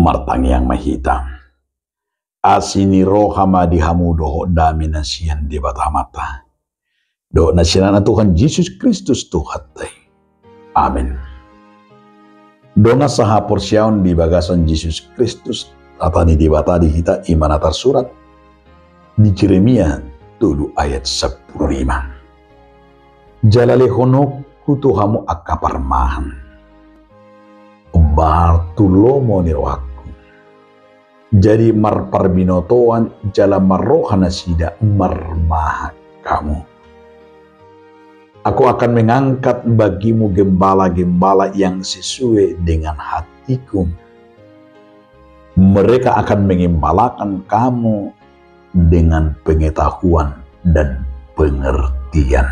martang yang mahita. Asini rohama dihamudoho dami nasihan di batamata. Do nasihan Tuhan Yesus Kristus Tuhan. Amin. Dona saha porsiaun di bagasan Yesus Kristus tatani di batadi kita iman atar surat di Yeremia 7 ayat 15. Jalale honok kutuhamu akaparmahan. Bartulomo niroaku. Jadi marparbinotoan jala marrohana sida marmaha kamu. Aku akan mengangkat bagimu gembala-gembala yang sesuai dengan hatiku. Mereka akan mengembalakan kamu dengan pengetahuan dan pengertian.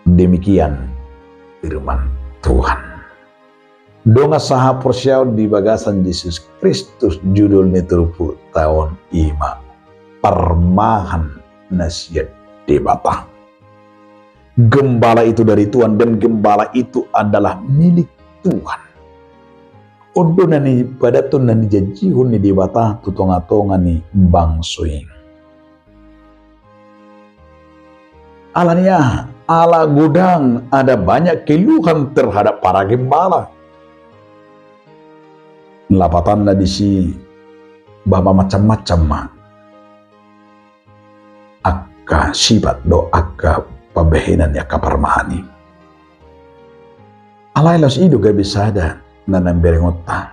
Demikian firman Tuhan. Donga saha porsiau di bagasan Yesus Kristus judul meterupu tahun ima parmahan nasihat debata. Gembala itu dari Tuhan dan gembala itu adalah milik Tuhan. Ondo nani pada tu nani jajihun ni debata tutonga-tonga ni bangsoing. Alania ala gudang ada banyak keluhan terhadap para gembala. Lapatan di si bahwa macam-macam mah. Akka sifat do akka pabehinan ya kaparmahani. Alailas idu gak bisa ada nanam berengota.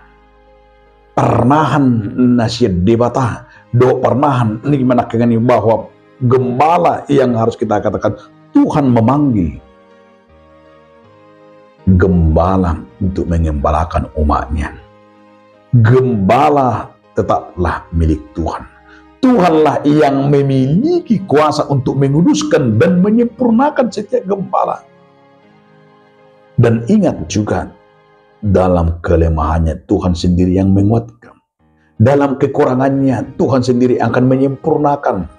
Pernahan nasihat debata do pernahan ini gimana kengani bahwa gembala yang harus kita katakan Tuhan memanggil gembala untuk mengembalakan umatnya. Gembala tetaplah milik Tuhan. Tuhanlah yang memiliki kuasa untuk menguduskan dan menyempurnakan setiap gembala. Dan ingat juga, dalam kelemahannya Tuhan sendiri yang menguatkan. Dalam kekurangannya Tuhan sendiri akan menyempurnakan.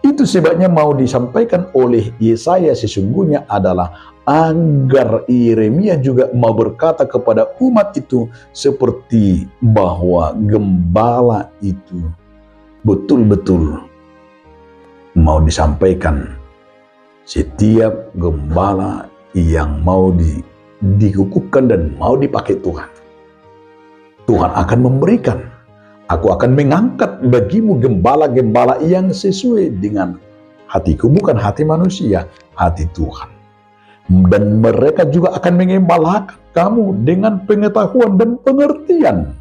Itu sebabnya mau disampaikan oleh Yesaya sesungguhnya adalah agar Yeremia juga mau berkata kepada umat itu seperti bahwa gembala itu betul-betul mau disampaikan. Setiap gembala yang mau dikukuhkan dan mau dipakai Tuhan, Tuhan akan memberikan. Aku akan mengangkat bagimu gembala-gembala yang sesuai dengan hatiku, bukan hati manusia, hati Tuhan. Dan mereka juga akan mengembalakan kamu dengan pengetahuan dan pengertian.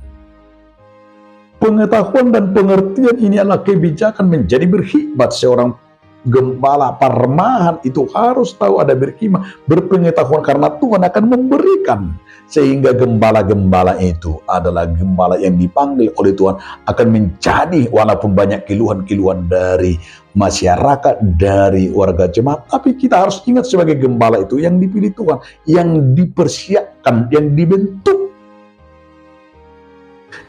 Pengetahuan dan pengertian ini adalah kebijakan menjadi berkhidmat. Seorang gembala parmahan itu harus tahu ada berkhidmat, berpengetahuan karena Tuhan akan memberikan. Sehingga gembala-gembala itu adalah gembala yang dipanggil oleh Tuhan akan menjadi walaupun banyak keluhan-keluhan dari masyarakat, dari warga jemaat. Tapi kita harus ingat sebagai gembala itu yang dipilih Tuhan, yang dipersiapkan, yang dibentuk.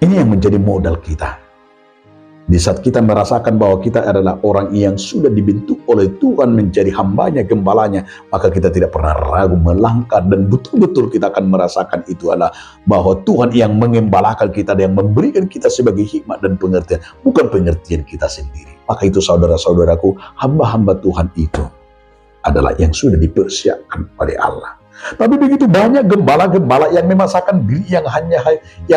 Ini yang menjadi modal kita. Di saat kita merasakan bahwa kita adalah orang yang sudah dibentuk oleh Tuhan menjadi hambanya, gembalanya, maka kita tidak pernah ragu melangkah dan betul-betul kita akan merasakan itu adalah bahwa Tuhan yang mengembalakan kita dan yang memberikan kita sebagai hikmat dan pengertian, bukan pengertian kita sendiri. Maka itu saudara-saudaraku, hamba-hamba Tuhan itu adalah yang sudah dipersiapkan oleh Allah. Tapi begitu banyak gembala-gembala yang memasakkan diri yang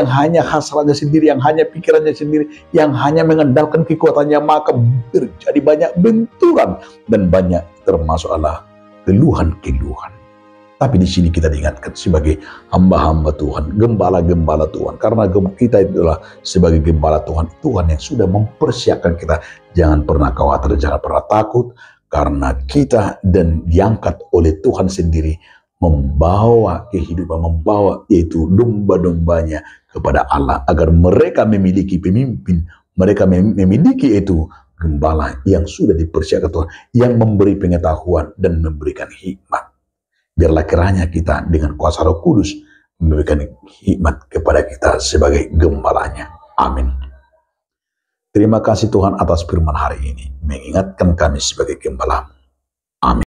hanya hasratnya sendiri, yang hanya pikirannya sendiri, yang hanya mengandalkan kekuatannya, maka terjadi banyak benturan dan banyak termasuk adalah keluhan-keluhan. Tapi di sini kita diingatkan sebagai hamba-hamba Tuhan, gembala-gembala Tuhan, karena kita itulah sebagai gembala Tuhan, Tuhan yang sudah mempersiapkan kita. Jangan pernah khawatir, jangan pernah takut, karena kita dan diangkat oleh Tuhan sendiri membawa kehidupan, membawa yaitu domba-dombanya kepada Allah agar mereka memiliki pemimpin, mereka memiliki itu gembala yang sudah dipersiapkan Tuhan, yang memberi pengetahuan dan memberikan hikmat. Biarlah kiranya kita dengan kuasa Roh Kudus memberikan hikmat kepada kita sebagai gembalanya. Amin. Terima kasih Tuhan atas firman hari ini, mengingatkan kami sebagai gembala.